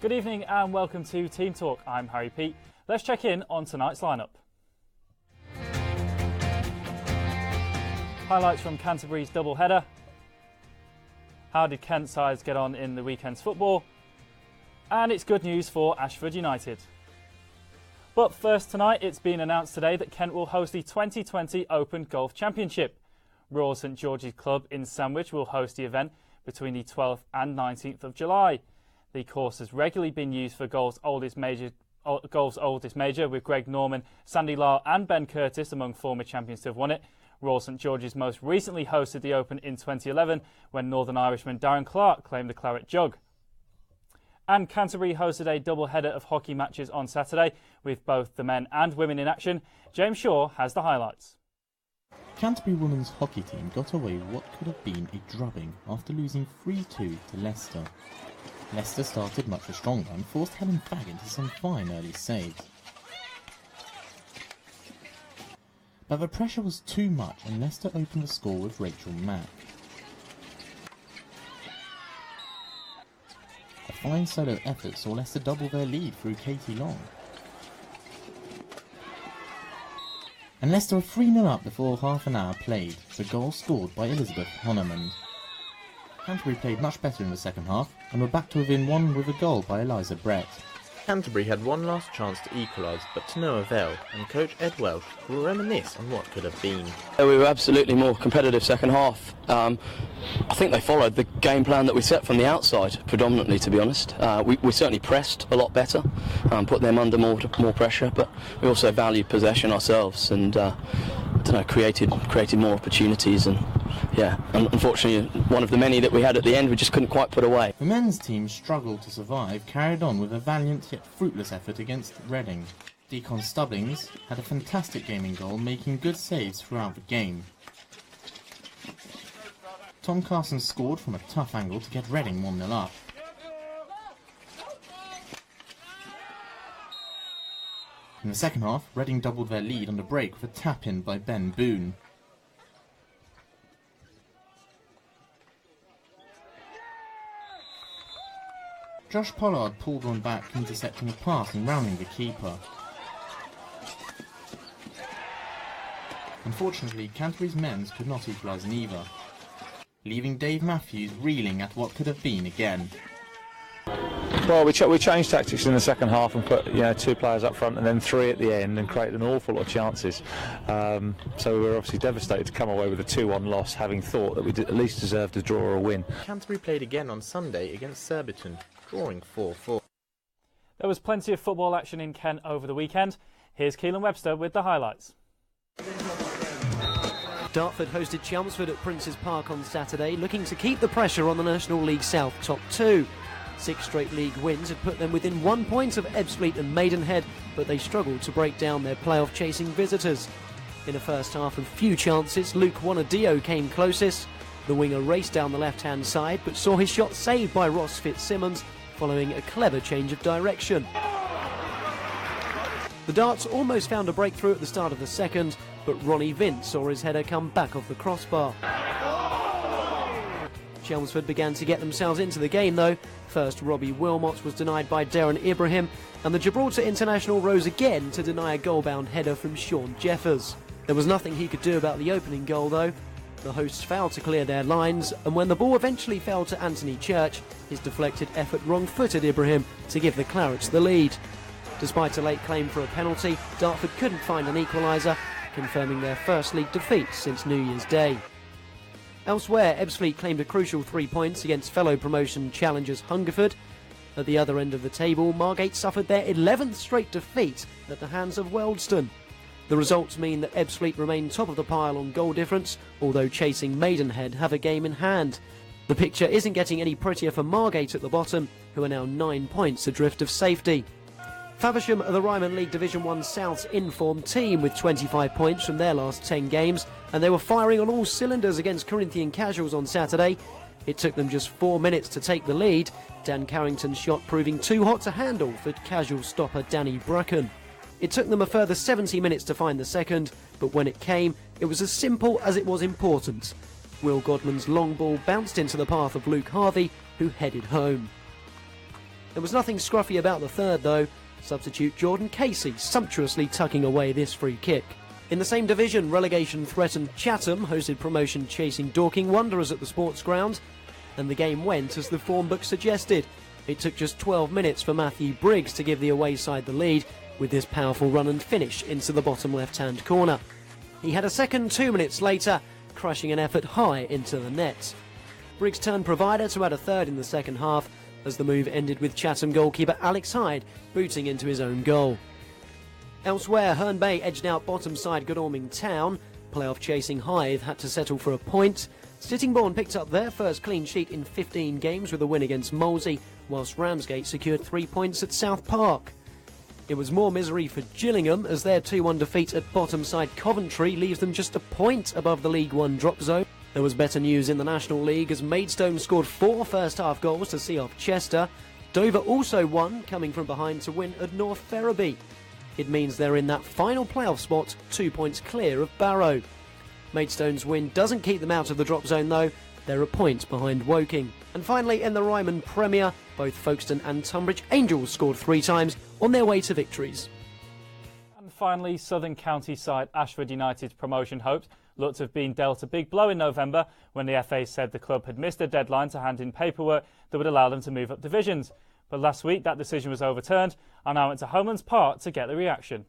Good evening and welcome to Team Talk. I'm Harry Peet. Let's check in on tonight's lineup. Highlights from Canterbury's double-header. How did Kent sides get on in the weekend's football? And it's good news for Ashford United. But first tonight, it's been announced today that Kent will host the 2020 Open Golf Championship. Royal St George's Club in Sandwich will host the event between the 12th and 19th of July. The course has regularly been used for golf's oldest major, with Greg Norman, Sandy Lyle and Ben Curtis among former champions to have won it. Royal St George's most recently hosted the Open in 2011 when Northern Irishman Darren Clarke claimed the claret jug. And Canterbury hosted a double-header of hockey matches on Saturday with both the men and women in action. James Shaw has the highlights. Canterbury women's hockey team got away with what could have been a drubbing after losing 3-2 to Leicester. Leicester started much stronger and forced Helen Fagg into some fine early saves. But the pressure was too much and Leicester opened the score with Rachel Mack. A fine solo effort saw Leicester double their lead through Katie Long. And Leicester were 3-0 up before half an hour played, the goal scored by Elizabeth Honnerman. Canterbury played much better in the second half and were back to within one with a goal by Eliza Brett. Canterbury had one last chance to equalise, but to no avail, and coach Ed Welch will reminisce on what could have been. We were absolutely more competitive second half. I think they followed the game plan that we set from the outside, predominantly, to be honest. We certainly pressed a lot better, put them under more pressure, but we also valued possession ourselves and created more opportunities. And yeah, unfortunately, one of the many that we had at the end, we just couldn't quite put away. The men's team struggled to survive, carried on with a valiant yet fruitless effort against Reading. Deacon Stubbings had a fantastic game in goal, making good saves throughout the game. Tom Carson scored from a tough angle to get Reading 1-0 up. In the second half, Reading doubled their lead on the break with a tap-in by Ben Boone. Josh Pollard pulled one back, intercepting a pass and rounding the keeper. Unfortunately, Canterbury's men's could not equalise neither, leaving Dave Matthews reeling at what could have been again. Well, we changed tactics in the second half and put two players up front and then three at the end and created an awful lot of chances. So we were obviously devastated to come away with a 2-1 loss, having thought that we at least deserved a draw or a win. Canterbury played again on Sunday against Surbiton, drawing 4-4. There was plenty of football action in Kent over the weekend. Here's Keelan Webster with the highlights. Dartford hosted Chelmsford at Prince's Park on Saturday, looking to keep the pressure on the National League South top two. 6 straight league wins had put them within 1 point of Ebbsfleet and Maidenhead, but they struggled to break down their playoff-chasing visitors. In the first half of few chances, Luke Wanadio came closest. The winger raced down the left-hand side, but saw his shot saved by Ross Fitzsimmons, following a clever change of direction. The Darts almost found a breakthrough at the start of the second, but Ronnie Vince saw his header come back off the crossbar. Chelmsford began to get themselves into the game though. First, Robbie Wilmot was denied by Darren Ibrahim, and the Gibraltar international rose again to deny a goal-bound header from Sean Jeffers. There was nothing he could do about the opening goal though. The hosts failed to clear their lines, and when the ball eventually fell to Anthony Church, his deflected effort wrong-footed Ibrahim to give the Clarets the lead. Despite a late claim for a penalty, Dartford couldn't find an equaliser, confirming their first league defeat since New Year's Day. Elsewhere, Ebbsfleet claimed a crucial 3 points against fellow promotion challengers Hungerford. At the other end of the table, Margate suffered their 11th straight defeat at the hands of Wealdstone. The results mean that Ebbsfleet remain top of the pile on goal difference, although chasing Maidenhead have a game in hand. The picture isn't getting any prettier for Margate at the bottom, who are now 9 points adrift of safety. Faversham are the Ryman League Division 1 South's in-form team with 25 points from their last 10 games, and they were firing on all cylinders against Corinthian Casuals on Saturday. It took them just 4 minutes to take the lead, Dan Carrington's shot proving too hot to handle for Casual stopper Danny Bracken. It took them a further 70 minutes to find the second, but when it came, it was as simple as it was important. Will Godman's long ball bounced into the path of Luke Harvey, who headed home. There was nothing scruffy about the third though, substitute Jordan Casey sumptuously tucking away this free kick. In the same division, relegation threatened Chatham hosted promotion chasing Dorking Wanderers at the sports ground, and the game went as the form book suggested. It took just 12 minutes for Matthew Briggs to give the away side the lead with this powerful run and finish into the bottom left-hand corner. He had a second 2 minutes later, crushing an effort high into the net. Briggs turned provider to add a third in the second half as the move ended with Chatham goalkeeper Alex Hyde booting into his own goal. Elsewhere, Herne Bay edged out bottom side Godalming Town. Playoff chasing Hythe had to settle for a point. Sittingbourne picked up their first clean sheet in 15 games with a win against Molesey, whilst Ramsgate secured 3 points at South Park. It was more misery for Gillingham as their 2-1 defeat at bottom side Coventry leaves them just a point above the League One drop zone. There was better news in the National League as Maidstone scored 4 first-half goals to see off Chester. Dover also won, coming from behind to win at North Ferriby. It means they're in that final playoff spot, 2 points clear of Barrow. Maidstone's win doesn't keep them out of the drop zone though, they're a point behind Woking. And finally, in the Ryman Premier, both Folkestone and Tunbridge Angels scored 3 times on their way to victories. And finally, Southern County side Ashford United's promotion hopes looked to have been dealt a big blow in November when the FA said the club had missed a deadline to hand in paperwork that would allow them to move up divisions. But last week that decision was overturned and now went to Homelands Park to get the reaction.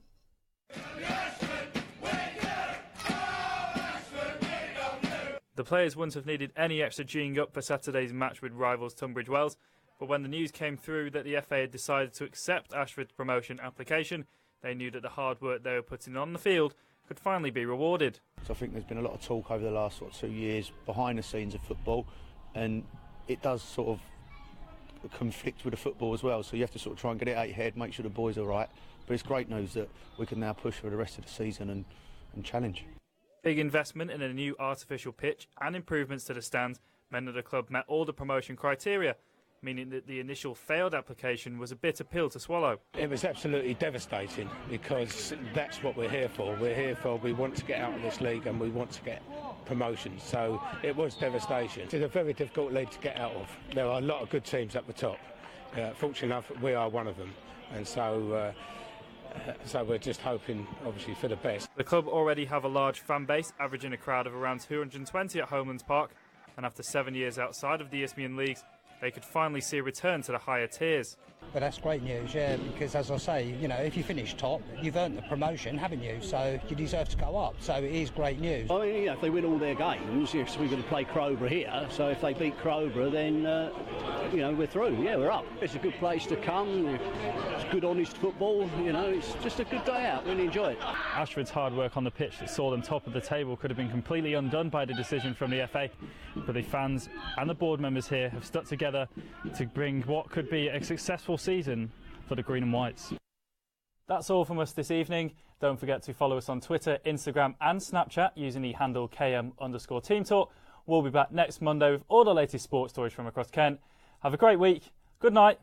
The players wouldn't have needed any extra G'ing up for Saturday's match with rivals Tunbridge Wells, but when the news came through that the FA had decided to accept Ashford's promotion application, they knew that the hard work they were putting on the field could finally be rewarded. So I think there's been a lot of talk over the last 2 years behind the scenes of football, and it does sort of conflict with the football as well, so you have to sort of try and get it out your head, make sure the boys are right. But it's great news that we can now push for the rest of the season and challenge. Big investment in a new artificial pitch and improvements to the stands meant that the club met all the promotion criteria, meaning that the initial failed application was a bitter pill to swallow. It was absolutely devastating because that's what we're here for. We want to get out of this league and we want to get promotion. So it was devastation. It's a very difficult league to get out of. There are a lot of good teams at the top. Fortunately enough, we are one of them. And so we're just hoping, obviously, for the best. The club already have a large fan base, averaging a crowd of around 220 at Homelands Park. And after 7 years outside of the Isthmian Leagues, they could finally see a return to the higher tiers. But that's great news, yeah, because as I say, you know, if you finish top, you've earned the promotion, haven't you? So you deserve to go up. So it is great news. I mean, if they win all their games, yes, we're going to play Crowborough here. So if they beat Crowborough, then, we're through. Yeah, we're up. It's a good place to come. It's good, honest football. It's just a good day out. Really enjoy it. Ashford's hard work on the pitch that saw them top of the table could have been completely undone by the decision from the FA. But the fans and the board members here have stuck together to bring what could be a successful season for the Green and Whites. That's all from us this evening. Don't forget to follow us on Twitter, Instagram and Snapchat using the handle KM_Team Talk. We'll be back next Monday with all the latest sports stories from across Kent. Have a great week. Good night.